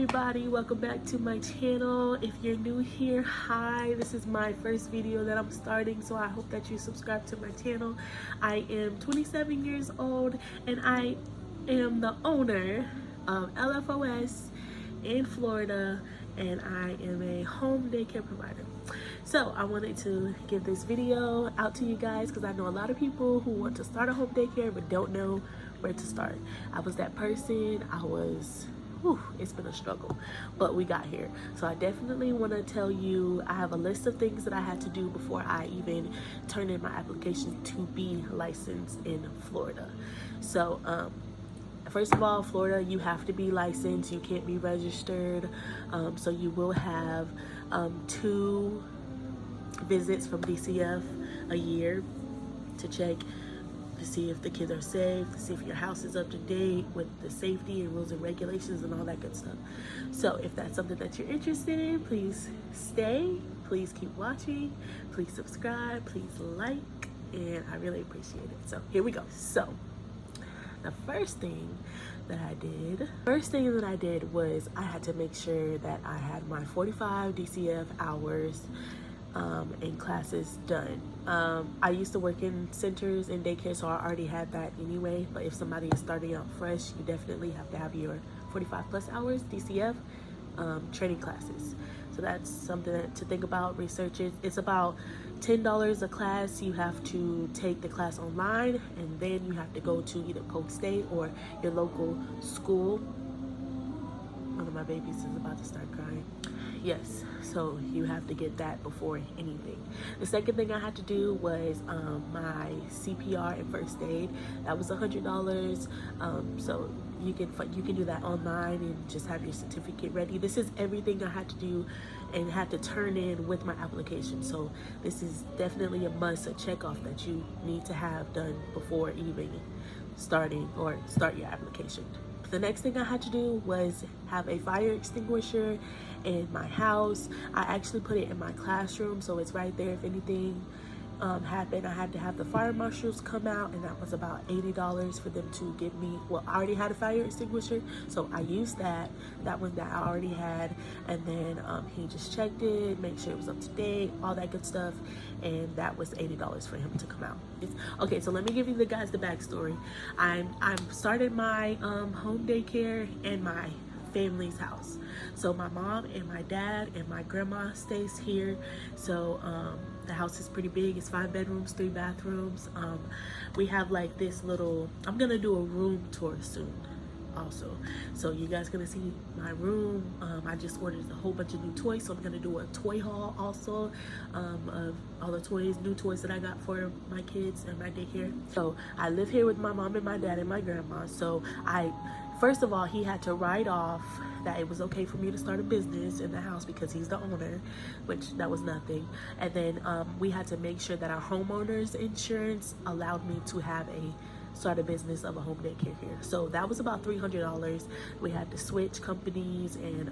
everybody, welcome back to my channel. If you're new here, hi, this is my first video that I'm starting, so I hope that you subscribe to my channel. I am 27 years old and I am the owner of LFOS in Florida, and I am a home daycare provider. So I wanted to give this video out to you guys because I know a lot of people who want to start a home daycare but don't know where to start. I was that person. It's been a struggle, but we got here. So I definitely want to tell you, I have a list of things that I had to do before I even turned in my application to be licensed in Florida. So first of all, Florida, you have to be licensed. You can't be registered. So you will have 2 visits from DCF a year to check to see if the kids are safe, to see if your house is up to date with the safety and rules and regulations and all that good stuff. So if that's something that you're interested in, please stay, please keep watching, please subscribe, please like, and I really appreciate it. So here we go. So the first thing that I did was I had to make sure that I had my 45 DCF hours and classes done. I used to work in centers and daycare, so I already had that anyway, but if somebody is starting out fresh, you definitely have to have your 45 plus hours DCF training classes. So that's something to think about. Research it. It's about $10 a class. You have to take the class online, and then you have to go to either Polk State or your local school. One of my babies is about to start crying. Yes, so you have to get that before anything. The second thing I had to do was my Cpr and First Aid. That was $100. So you can do that online and just have your certificate ready. This is everything I had to do and had to turn in with my application. So this is definitely a must, a check off that you need to have done before even start your application. The next thing I had to do was have a fire extinguisher in my house. I actually put it in my classroom, so it's right there if anything happened. I had to have the fire marshals come out, and that was about $80 for them to give me. Well, I already had a fire extinguisher, so I used that one that I already had, and then he just checked it, make sure it was up to date, all that good stuff, and that was $80 for him to come out. Okay, so let me give you the backstory. I'm started my home daycare in my family's house. So my mom and my dad and my grandma stays here. So the house is pretty big. It's 5 bedrooms, 3 bathrooms. We have like this little, I'm gonna do a room tour soon also, so you guys gonna see my room. I just ordered a whole bunch of new toys, so I'm gonna do a toy haul also of all the new toys that I got for my kids and my daycare. So I live here with my mom and my dad and my grandma. So first of all, he had to write off that it was okay for me to start a business in the house because he's the owner, which that was nothing. And then we had to make sure that our homeowner's insurance allowed me to start a business of a home daycare here. So that was about $300. We had to switch companies, and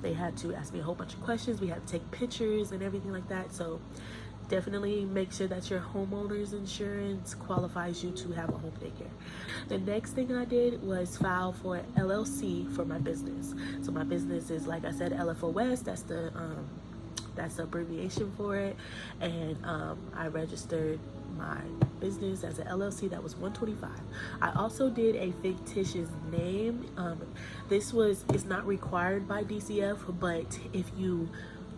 they had to ask me a whole bunch of questions. We had to take pictures and everything like that. So definitely make sure that your homeowner's insurance qualifies you to have a home daycare. The next thing I did was file for an LLC for my business. So my business is, like I said, LFOS. That's the abbreviation for it. And I registered my business as an LLC. That was $125. I also did a fictitious name. It's not required by DCF, but if you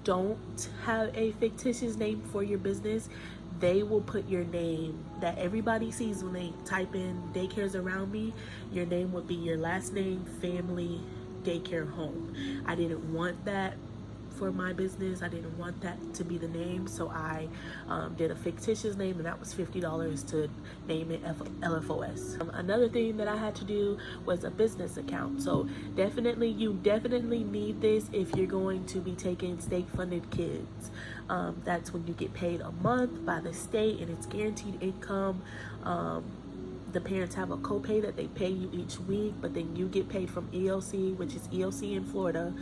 don't have a fictitious name for your business, they will put your name that everybody sees when they type in daycares around me. Your name would be your last name, family, daycare, home. I didn't want that for my business. I didn't want that to be the name, so I did a fictitious name, and that was $50 to name it LFOS. Another thing that I had to do was a business account. So you definitely need this if you're going to be taking state-funded kids. That's when you get paid a month by the state, and it's guaranteed income. The parents have a copay that they pay you each week, but then you get paid from ELC, which is ELC in Florida,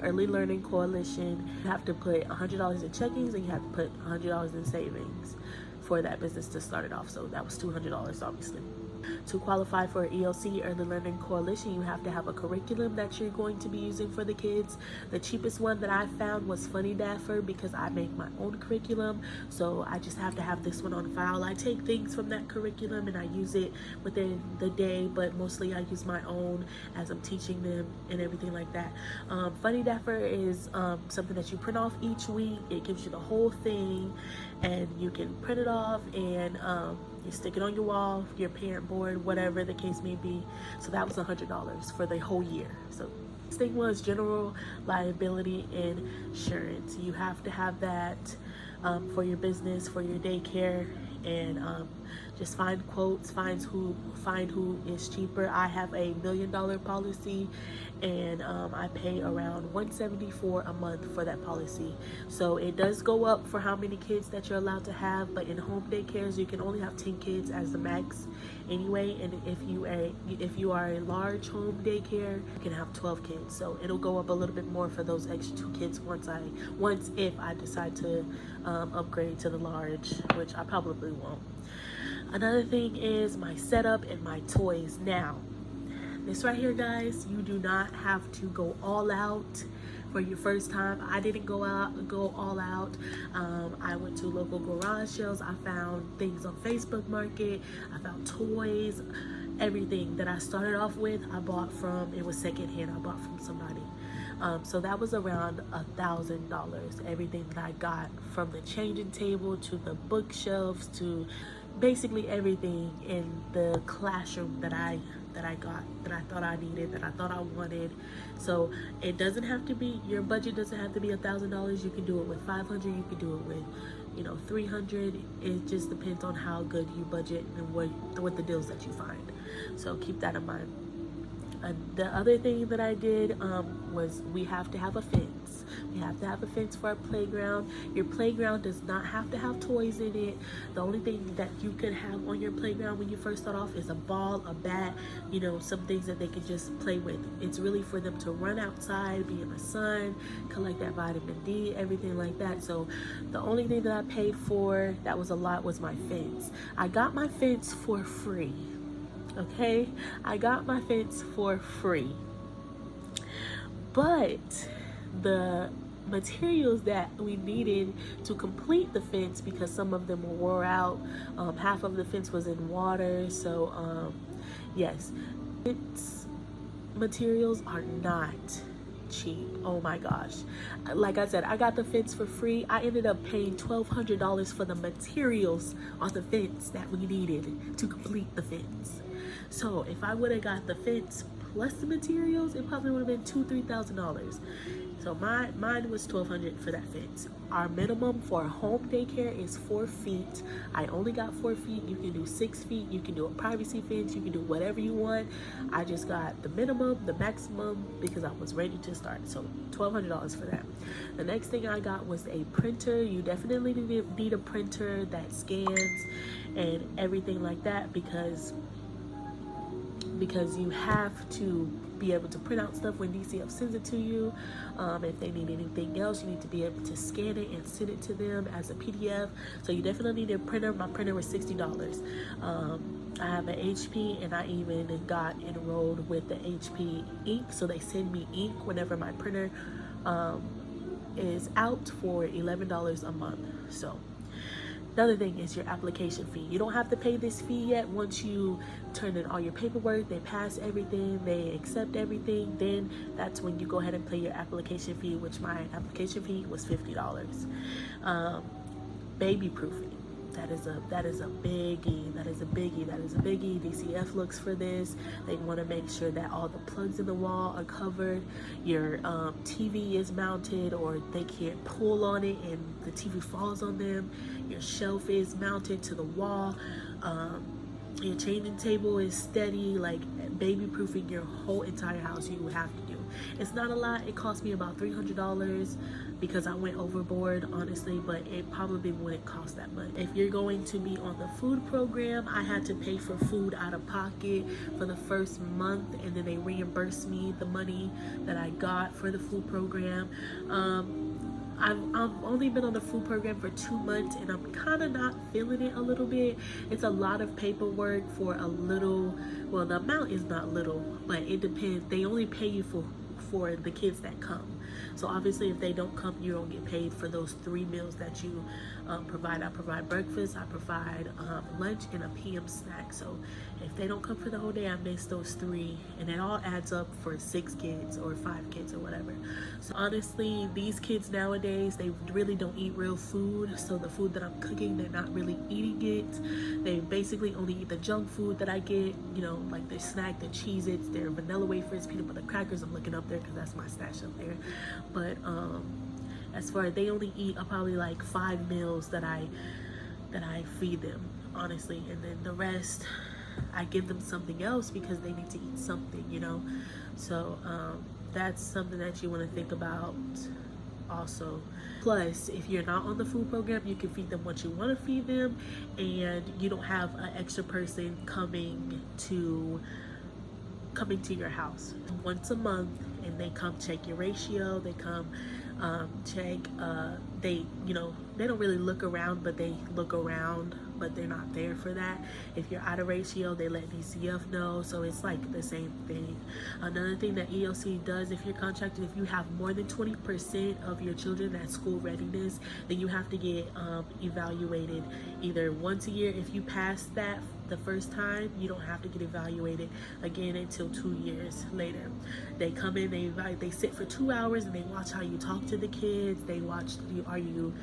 Early Learning Coalition. You have to put $100 in checkings, and you have to put $100 in savings for that business to start it off. So that was $200, obviously. To qualify for ELC, Early Learning Coalition, you have to have a curriculum that you're going to be using for the kids. The cheapest one that I found was Funny Daffer because I make my own curriculum, so I just have to have this one on file. I take things from that curriculum and I use it within the day, but mostly I use my own as I'm teaching them and everything like that. Funny Daffer is something that you print off each week. It gives you the whole thing and you can print it off and you stick it on your wall, your parent board, whatever the case may be. So that was $100 for the whole year. So this thing was general liability insurance. You have to have that for your business, for your daycare, and just find quotes, find who is cheaper. I have a $1 million policy, and I pay around $174 a month for that policy. So it does go up for how many kids that you're allowed to have, but in home daycares you can only have 10 kids as the max anyway, and if you are a large home daycare, you can have 12 kids. So it'll go up a little bit more for those extra 2 kids once if I decide to upgrade to the large, which I probably won't. Another thing is my setup and my toys. Now, this right here, guys, you do not have to go all out for your first time. I didn't go all out. I went to local garage sales. I found things on Facebook Market. I found toys. Everything that I started off with, I bought from, it was secondhand. I bought from somebody. So that was around $1,000. Everything that I got, from the changing table to the bookshelves to basically everything in the classroom that I got, that I thought I needed, that I thought I wanted. So it doesn't have to be, your budget doesn't have to be $1,000. You can do it with $500. You can do it with, $300. It just depends on how good you budget and what the deals that you find. So keep that in mind. The other thing that I did was we have to have a fence. We have to have a fence for our playground. Your playground does not have to have toys in it. The only thing that you could have on your playground when you first start off is a ball, a bat, some things that they can just play with. It's really for them to run outside, be in the sun, collect that vitamin D, everything like that. So the only thing that I paid for, that was a lot, was my fence. I got my fence for free. Okay, I got my fence for free, but the materials that we needed to complete the fence, because some of them wore out, half of the fence was in water. So yes, its materials are not cheap. Oh my gosh, like I said, I got the fence for free. I ended up paying $1,200 for the materials on the fence that we needed to complete the fence. So if I would have got the fence plus the materials, it probably would have been $2,000–3,000. So mine was $1,200 for that fence. Our minimum for a home daycare is 4 feet. I only got 4 feet. You can do 6 feet. You can do a privacy fence. You can do whatever you want. I just got the minimum, the maximum, because I was ready to start. So $1,200 for that. The next thing I got was a printer. You definitely need a printer that scans and everything like that, because you have to be able to print out stuff when DCF sends it to you. If they need anything else, you need to be able to scan it and send it to them as a PDF. So you definitely need a printer. My printer was $60. I have an HP, and I even got enrolled with the HP ink, so they send me ink whenever my printer is out for $11 a month. So another thing is your application fee. You don't have to pay this fee yet. Once you turn in all your paperwork, they pass everything, they accept everything, then that's when you go ahead and pay your application fee, which my application fee was $50. Baby proofing. That is a biggie. That is a biggie. DCF looks for this. They want to make sure that all the plugs in the wall are covered. Your TV is mounted, or they can't pull on it and the TV falls on them. Your shelf is mounted to the wall. Your changing table is steady. Like, baby proofing your whole entire house, you have to do. It's not a lot. It cost me about $300 because I went overboard, honestly, but it probably wouldn't cost that much. If you're going to be on the food program, I had to pay for food out of pocket for the first month, and then they reimbursed me the money that I got for the food program. I've only been on the food program for 2 months, and I'm kind of not feeling it a little bit. It's a lot of paperwork for a little, well, the amount is not little, but it depends. They only pay you for the kids that come. So obviously if they don't come, you don't get paid for those 3 meals that you provide. I provide breakfast, I provide lunch, and a PM snack. So if they don't come for the whole day, I miss those 3, and it all adds up for 6 kids or 5 kids or whatever. So honestly, these kids nowadays, they really don't eat real food. So the food that I'm cooking, they're not really eating it. They basically only eat the junk food that I get, you know, like their snack, their Cheez-Its, their vanilla wafers, peanut butter crackers. I'm looking up there because that's my stash up there. But as far as they only eat probably like 5 meals that I feed them, honestly, and then the rest I give them something else because they need to eat something, you know. So that's something that you want to think about also. Plus, if you're not on the food program, you can feed them what you want to feed them, and you don't have an extra person coming to your house once a month, and they come check your ratio. They come check, they, you know, they don't really look around, but they look around, but they're not there for that. If you're out of ratio, they let DCF know. So it's like the same thing. Another thing that EOC does, if you're contracted, if you have more than 20% of your children at school readiness, then you have to get evaluated either once a year. If you pass that the first time, you don't have to get evaluated again until 2 years later. They come in, they sit for 2 hours, and they watch how you talk to the kids. They watch are you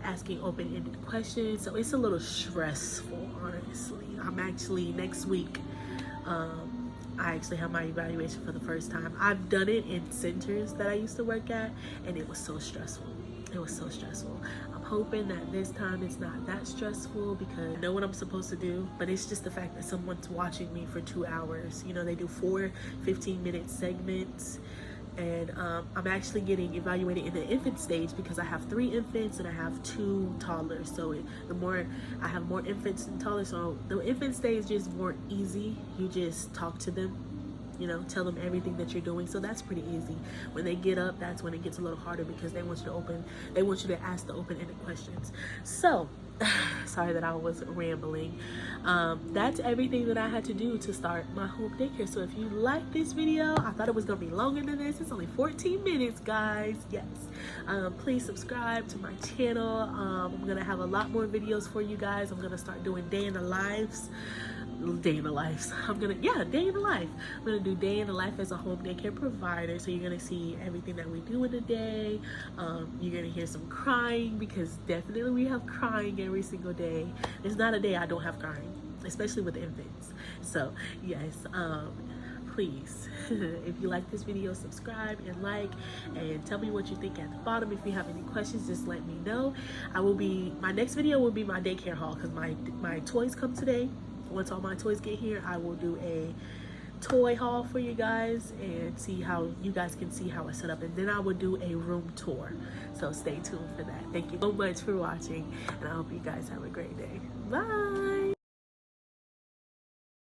asking open-ended questions. So it's a little stressful, honestly. I'm actually next week, I actually have my evaluation for the first time. I've done it in centers that I used to work at, and it was so stressful. It was so stressful. I'm hoping that this time it's not that stressful because I know what I'm supposed to do, but it's just the fact that someone's watching me for 2 hours. You know, they do 4 15-minute segments, and I'm actually getting evaluated in the infant stage because I have 3 infants and I have 2 toddlers. So I have more infants than toddlers. So the infant stage is more easy. You just talk to them, you know, tell them everything that you're doing. So that's pretty easy. When they get up, that's when it gets a little harder because they want you to ask the open-ended questions. So sorry that I was rambling. That's everything that I had to do to start my home daycare. So if you like this video, I thought it was gonna be longer than this. It's only 14 minutes, guys. Yes. Please subscribe to my channel. I'm gonna have a lot more videos for you guys. I'm gonna start doing day in the life. I'm gonna do day in the life as a home daycare provider. So you're gonna see everything that we do in a day. You're gonna hear some crying because definitely we have crying every single day. There's not a day I don't have crying, especially with infants. So yes, please, if you like this video, subscribe and like, and tell me what you think at the bottom. If you have any questions, just let me know. My next video will be my daycare haul because my toys come today. Once all my toys get here, I will do a toy haul for you guys and see how you guys can see how I set up, and then I will do a room tour. So stay tuned for that. Thank you so much for watching, and I hope you guys have a great day. Bye.